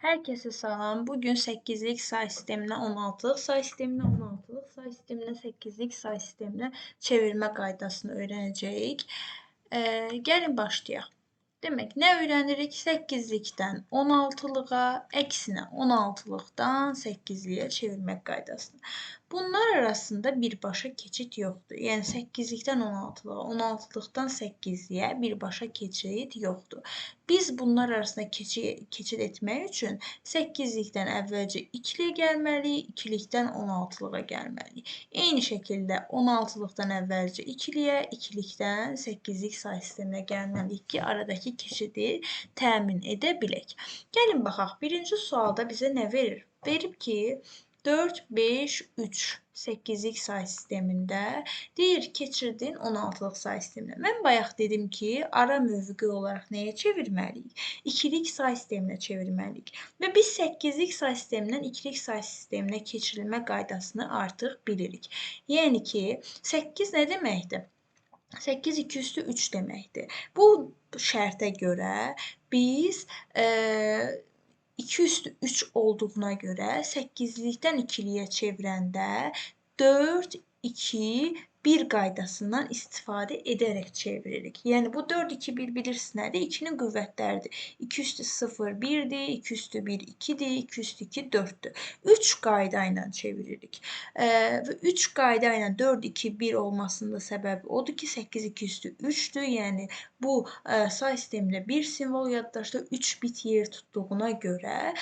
Herkese salam. Bugün 8'lik say sisteminə 16'lıq say sisteminə 16'lıq say sisteminə 8'lik say sisteminə çevirmə qaydasını öyrənəcəyik. Gəlin başlayaq. Demək, nə öyrənirik? 8'likdən 16'lığa, əksinə 16'lıqdan 8'liyə çevirmək qaydasını. Bunlar arasında birbaşa keçid yoxdur. Yəni 8'likdən 16'lığa, 16'lıqdan 8'liyə birbaşa keçid yoxdur. Biz bunlar arasında keçid etmək üçün 8'likdən əvvəlcə 2-liyə gəlməliyik, 2'likdən 16'lığa gəlməliyik. Eyni şəkildə 16'lıqdan əvvəlcə 2-liyə, 2'likdən 8'lik say sisteminə gəlməliyik ki, aradakı keçidi təmin edə bilək. Gəlin baxaq, birinci sualda bizə nə verir? Verib ki, 4, 5, 3 8'lik say sistemində deyir keçirdin 16'lıq say sisteminə. Mən bayaq dedim ki, ara mövqe olaraq nəyə çevirməliyik? 2'lik say sisteminə çevirməliyik. Və biz 8'lik say sistemindən 2'lik say sisteminə keçirilmə qaydasını artıq bilirik. Yəni ki, 8 nə deməkdir? 8 2 üstü 3 deməkdir. Bu şərtə görə biz 2 üstü 3 olduğuna görə 8'likdən 2'liyə çevirəndə 4, 2, 1 qaydasından istifadə edərək çeviririk. Yəni bu 4, 2, 1 bilirsiniz nədir? 2'nin qüvvətləridir. 2 üstü 0, 1'dir, 2 üstü 1, 2'dir, 2 üstü 2, 4'dür. 3 qayda ilə çeviririk. Və 3 qayda ilə 4, 2, 1 olmasının da səbəbi odur ki, 8, 2 üstü 3'dür. Yəni bu say sistemində bir simvol yaddaşda 3 bit yer tutduğuna görə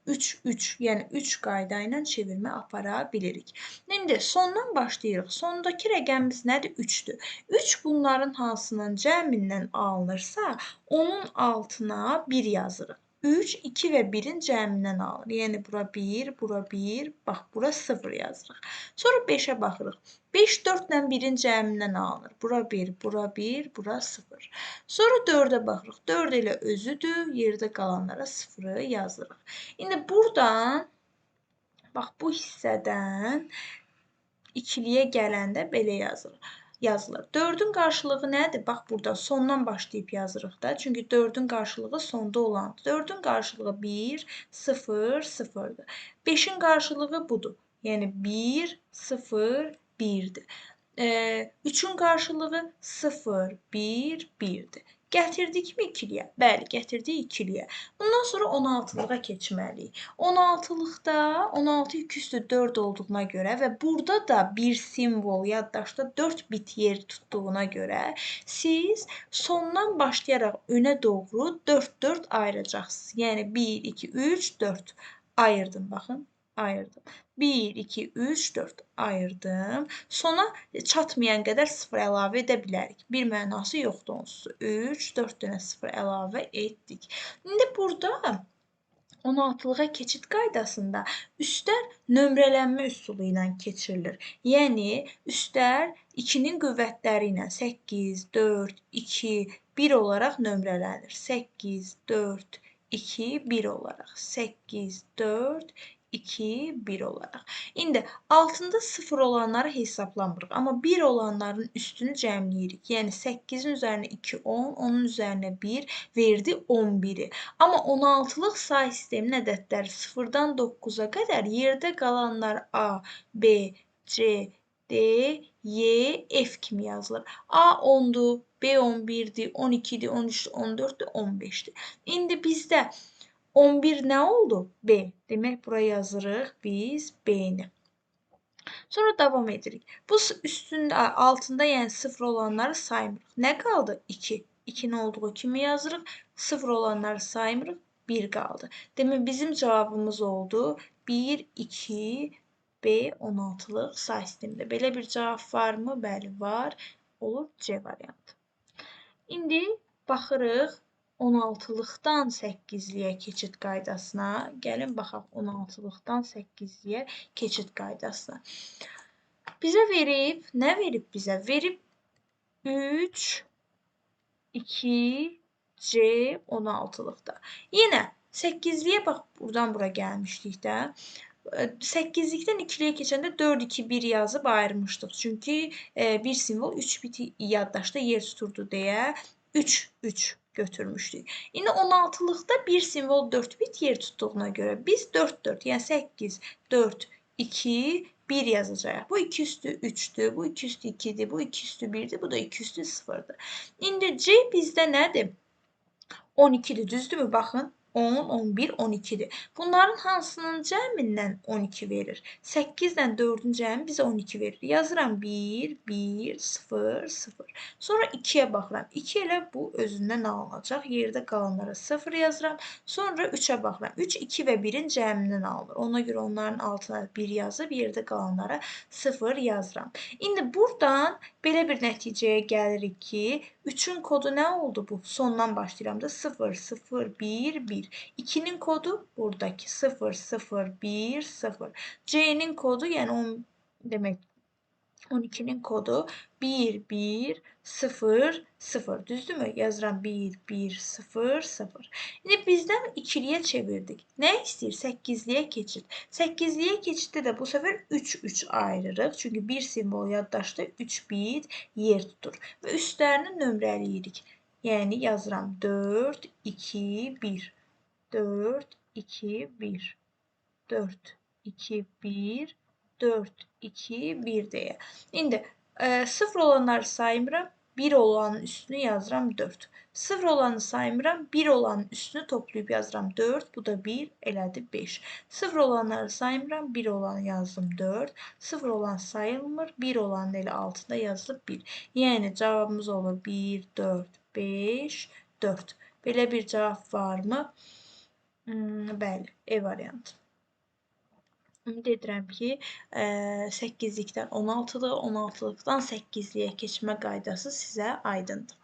3, 3, yəni 3 qayda ilə çevirmə apara bilirik. İndi sondan başlayırıq. Sondakı rəqəmimiz nədir? 3'dür. 3 bunların hansının cəmindən alınırsa, onun altına 1 yazırıq. 3, 2 və 1'in cəmindən alınır. Yəni bura 1, bura 1, bax bura 0 yazırıq. Sonra 5'ə baxırıq. 5, 4 ilə 1'in cəmindən alınır. Bura 1, bura 1, bura 0. Sonra 4'ə baxırıq. 4 elə özüdür, yerdə qalanlara 0'ı yazırıq. İndi buradan, bax bu hissədən 2'liyə gələndə belə yazılır. 4'ün qarşılığı nədir? Bax burada sondan başlayıb yazırıq da. Çünki 4'ün qarşılığı sonda olandır. 4'ün qarşılığı 1, 0, 0'dır. 5'in qarşılığı budur. Yəni 1, 0, 1'dir. 3'ün qarşılığı 0, 1, 1'dir. Gətirdikmi 2'liyə? Bəli, gətirdik 2'liyə. Bundan sonra 16'lığa keçməliyik. 16'lıqda 16 2 üstü 4 olduğuna görə və burada da bir simvol yaddaşda 4 bit yer tutduğuna görə siz sondan başlayaraq önə doğru 4-4 ayıracaqsınız. Yəni 1, 2, 3, 4 ayırdım, baxın. Ayırdım. 1, 2, 3, 4 ayırdım. Sona çatmayan qədər 0 əlavə edə bilərik. Bir mənası yoxdur onsuz. 3, 4 dənə 0 əlavə etdik. İndi burada 16'lığa keçid qaydasında üstlər nömrələnmə üsulu ilə keçirilir. Yəni üstlər 2'nin qüvvətləri ilə 8, 4, 2, 1 olaraq nömrələnir. 8, 4, 2, 1 olaraq. 8, 4, 2, 1 olaraq. İndi altında 0 olanları hesablamırıq. Amma 1 olanların üstünü cəmləyirik. Yəni 8'in üzərinə 2, 10, onun üzərinə 1 verdi 11'i. Amma 16'lıq say sisteminin ədədləri 0-dan 9'a qədər yerdə qalanlar A, B, C, D, Y, F kimi yazılır. A 10'dur, B 11'dir, 12'dir, 13'dür, 14'dür, 15'dir. İndi bizdə 11 nə oldu? B. Demək, buraya yazırıq biz B-ni. Sonra davam edirik. Bu üstündə, altında yəni 0 olanları saymırıq. Nə qaldı? 2. 2'nin olduğu kimi yazırıq. 0 olanları saymırıq. 1 qaldı. Demək, bizim cavabımız oldu 1, 2, B 16'lıq say sistemində. Belə bir cavab varmı? Bəli, var. Olur C variantı. İndi baxırıq 16'lıqdan 8'liyə keçid qaydasına. Gəlin baxaq 16'lıqdan 8'liyə keçid qaydasına. Bizə verib, nə verib bizə? Verib 3, 2, C 16'lıqda. Yenə 8'liyə bax, buradan bura gəlmişdik də. 8'likdən 2'liyə keçəndə 4, 2, 1 yazıb ayırmışdıq. Çünki bir simvol 3 biti yaddaşda yer tuturdu deyə 3, 3 götürmüşdük. İndi 16-lıqda bir simvol 4 bit yer tutduğuna görə biz 4, yəni 8, 4, 2, 1 yazacağıq. Bu 2 üstü 3'dür, bu 2 üstü 2'dir, bu 2 üstü 1'dir, bu da 2 üstü 0'dır. İndi C bizdə nədir? 12'dir, düzdürmü? Baxın. 10, 11, 12'dir. Bunların hansının cəmindən 12 verir? 8 ilə 4-ün cəmi bizə 12 verir. Yazıram 1, 1, 0, 0. Sonra 2'yə baxıram. 2 ilə bu özündən alınacaq. Yerdə qalanlara 0 yazıram. Sonra 3'ə baxıram. 3, 2 və 1'in cəmindən alınır. Ona görə onların altına 1 yazıb yerdə qalanlara 0 yazıram. İndi buradan belə bir nəticəyə gəlirik ki, 3'ün kodu nə oldu bu? Sondan başlayıram da 0, 0, 1, 1. 2'nin kodu buradaki 0, 0, 1, 0. C'nin kodu yəni 10 demək 12'nin kodu 1, 1, 0, 0. Düzdürmü? Yazıram 1, 1, 0, 0. Şimdi bizdən ikiliyə çevirdik. Nə istəyir? 8'liyə keçid. 8'liyə keçiddə də bu səfər 3, 3 ayırırıq. Çünki bir simvol yaddaşda 3 bit yer tutur. Və üstlərini nömrələyirik. Yəni yazıram 4, 2, 1. 4, 2, 1. 4, 2, 1. 4, 2, 1 deyə. İndi 0 olanları saymıram. 1 olanın üstünü yazıram 4. 0 olanı saymıram. 1 olanın üstünü toplayıb yazıram 4. Bu da 1, elədi 5. 0 olanları saymıram. 1 olanı yazdım 4. 0 olan sayılmır. 1 olanın elə altında yazılıb 1. Yəni cavabımız olur 1, 4, 5, 4. Belə bir cavab varmı? Bəli, E variantı. Ümid edirəm ki, 8-likdən 16-lığa, 16-lıqdan 8-liyə keçmə qaydası sizə aydındır.